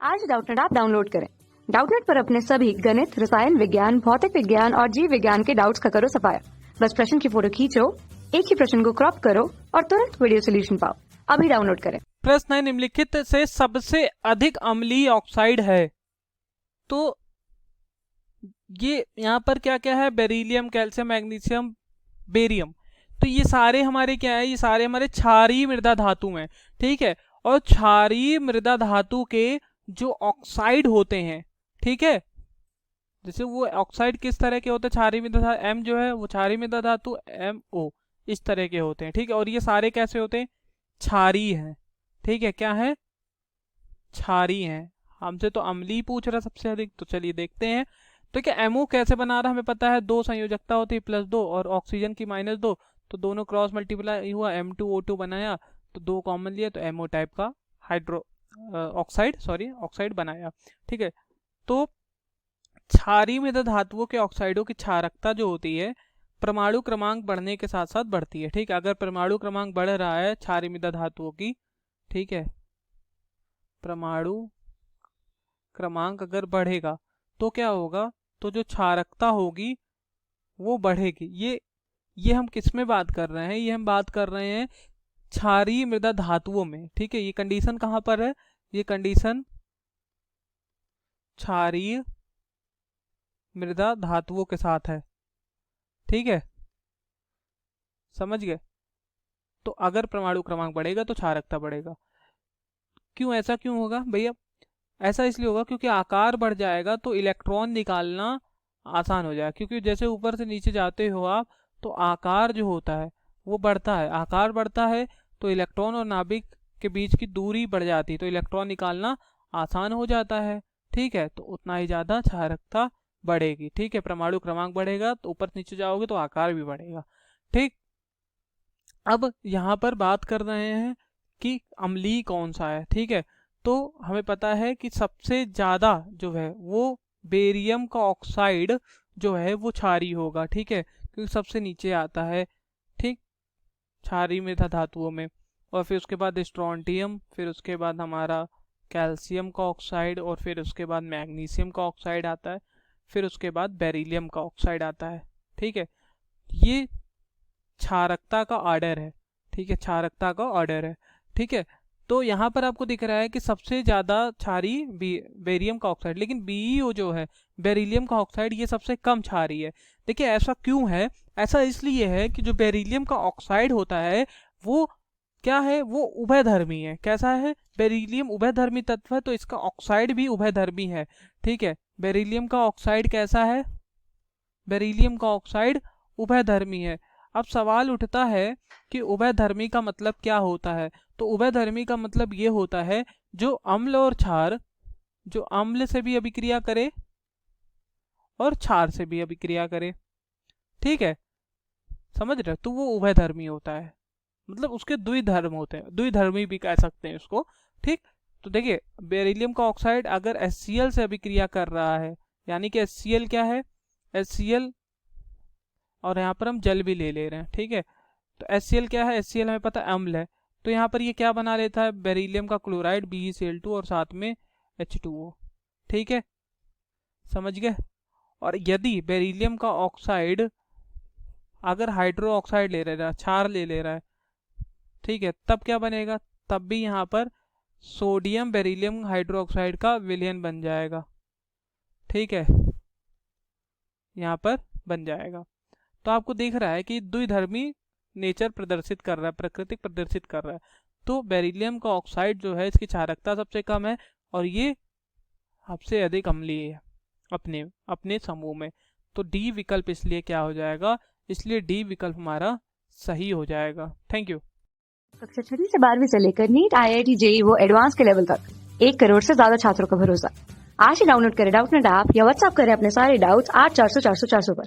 आज Doubtnut app download करें। Doubtnut पर अपने सभी गणित, रसायन विज्ञान, भौतिक विज्ञान और जीव विज्ञान के डाउट्स का करो सफाया। बस प्रश्न की फोटो खींचो, एक ही प्रश्न को क्रॉप करो और तुरंत वीडियो सोल्यूशन पाओ। अभी डाउनलोड करें। प्रश्न है, निम्नलिखित से सबसे अधिक अम्लीय ऑक्साइड है। तो ये यहाँ पर क्या क्या है? Beryllium, calcium, magnesium, barium. तो ये सारे हमारे क्या है? ये सारे हमारे क्षारीय मृदा धातु हैं, ठीक है। और क्षारीय मृदा धातु के जो ऑक्साइड होते हैं, ठीक है, जैसे वो ऑक्साइड किस तरह के होते हैं? क्षारीय मृदा धातु एम जो है वो क्षारीय मृदा धातु MO इस तरह के होते हैं, ठीक है। और ये सारे कैसे होते हैं? क्षारीय हैं, ठीक है। क्या है? क्षारीय हैं। हमसे तो अम्लीय पूछ रहा सबसे अधिक, तो चलिए देखते हैं। तो क्या MO कैसे बना रहा हमें पता है, दो संयोजकता होती है +2 और ऑक्सीजन की -2, तो दोनों क्रॉस मल्टीप्लाई हुआ, M2O2 बनाया, तो दो कॉमन लिया तो MO टाइप का हाइड्रो ऑक्साइड बनाया, ठीक है। तो क्षारीय मृदा धातुओं के ऑक्साइडों की क्षारकता जो होती है परमाणु क्रमांक बढ़ने के साथ साथ बढ़ती है, ठीक है। अगर परमाणु क्रमांक बढ़ रहा है क्षारीय मृदा धातुओं की, ठीक है, परमाणु क्रमांक अगर बढ़ेगा तो क्या होगा? तो जो क्षारकता होगी वो बढ़ेगी। ये हम किस में बात कर रहे हैं? ये हम बात कर रहे हैं क्षारीय मृदा धातुओं में, ठीक है। ये कंडीशन कहाँ पर है? ये कंडीशन क्षारीय मृदा धातुओं के साथ है, ठीक है, समझ गए। तो अगर परमाणु क्रमांक बढ़ेगा तो क्षारकता बढ़ेगा। क्यों? ऐसा क्यों होगा भैया? ऐसा इसलिए होगा क्योंकि आकार बढ़ जाएगा तो इलेक्ट्रॉन निकालना आसान हो जाएगा। क्योंकि जैसे ऊपर से नीचे जाते हो आप, तो आकार जो होता है वो बढ़ता है। आकार बढ़ता है तो इलेक्ट्रॉन और नाभिक के बीच की दूरी बढ़ जाती है, तो इलेक्ट्रॉन निकालना आसान हो जाता है, ठीक है। तो उतना ही ज़्यादा क्षारकता बढ़ेगी, ठीक है। परमाणु क्रमांक बढ़ेगा तो ऊपर नीचे जाओगे तो आकार भी बढ़ेगा, ठीक। अब यहाँ पर बात कर रहे हैं कि अम्लीय कौन सा है, ठीक है। तो हमें पता है कि सबसे ज़्यादा जो है वो बेरियम का ऑक्साइड जो है वो क्षारीय होगा, ठीक है, क्योंकि सबसे नीचे आता है, ठीक, क्षारीय मृदा धातुओं में। और फिर उसके बाद स्ट्रोंटियम, फिर उसके बाद हमारा कैल्शियम का ऑक्साइड, और फिर उसके बाद मैग्नीशियम का ऑक्साइड आता है, फिर उसके बाद बेरिलियम का ऑक्साइड आता है, ठीक है। ये क्षारकता का ऑर्डर है, ठीक है, क्षारकता का ऑर्डर है, ठीक है। तो यहाँ पर आपको दिख रहा है कि सबसे ज़्यादा क्षारीय बेरियम का ऑक्साइड, लेकिन BeO जो है बेरिलियम का ऑक्साइड ये सबसे कम क्षारीय है। देखिए ऐसा क्यों है? ऐसा इसलिए है कि जो बेरिलियम का ऑक्साइड होता है वो क्या है? वो उभयधर्मी है। कैसा है? बेरिलियम उभयधर्मी तत्व है, तो इसका ऑक्साइड भी उभयधर्मी है, ठीक है। बेरिलियम का ऑक्साइड कैसा है? बेरिलियम का ऑक्साइड उभयधर्मी है। अब सवाल उठता है कि उभयधर्मी का मतलब क्या होता है? तो उभयधर्मी का मतलब ये होता है जो अम्ल और क्षार, जो अम्ल से भी अभिक्रिया करे और क्षार से भी अभिक्रिया करे, ठीक है, समझ रहे? तो वो उभयधर्मी होता है, मतलब उसके द्विधर्म होते हैं, द्विधर्मी भी कह सकते हैं उसको, ठीक। तो देखिए बेरिलियम का ऑक्साइड अगर HCl से अभिक्रिया कर रहा है, यानी कि HCl क्या है? HCl, और यहाँ पर हम जल भी ले रहे हैं, ठीक है। तो HCl क्या है? HCl हमें पता है अम्ल है, तो यहाँ पर ये क्या बना लेता है? बेरिलियम का क्लोराइड BeCl2 और साथ में H2O, ठीक है, समझ गए। और यदि बेरिलियम का ऑक्साइड अगर हाइड्रो ऑक्साइड ले रहा है, क्षार ले रहा है, ठीक है, तब क्या बनेगा? तब भी यहाँ पर सोडियम बेरिलियम हाइड्रो ऑक्साइड का विलयन बन जाएगा, ठीक है, यहाँ पर बन जाएगा। तो आपको दिख रहा है कि द्विधर्मी नेचर प्रदर्शित कर रहा है, प्रकृतिक प्रदर्शित कर रहा है। तो बेरिलियम का ऑक्साइड जो है इसकी क्षारकता सबसे कम है और ये सबसे अधिक अम्लीय है अपने अपने समूह में। तो D विकल्प इसलिए क्या हो जाएगा? इसलिए D विकल्प हमारा सही हो जाएगा। Thank you. कक्षा 6 से 12वीं से लेकर नीट, IIT, JEE वो एडवांस के लेवल तक 1 करोड़ से ज्यादा छात्रों का भरोसा। आज ही डाउनलोड करें डाउटनेट ऐप या व्हाट्सएप करें अपने सारे डाउट्स 8400 400 400 पर।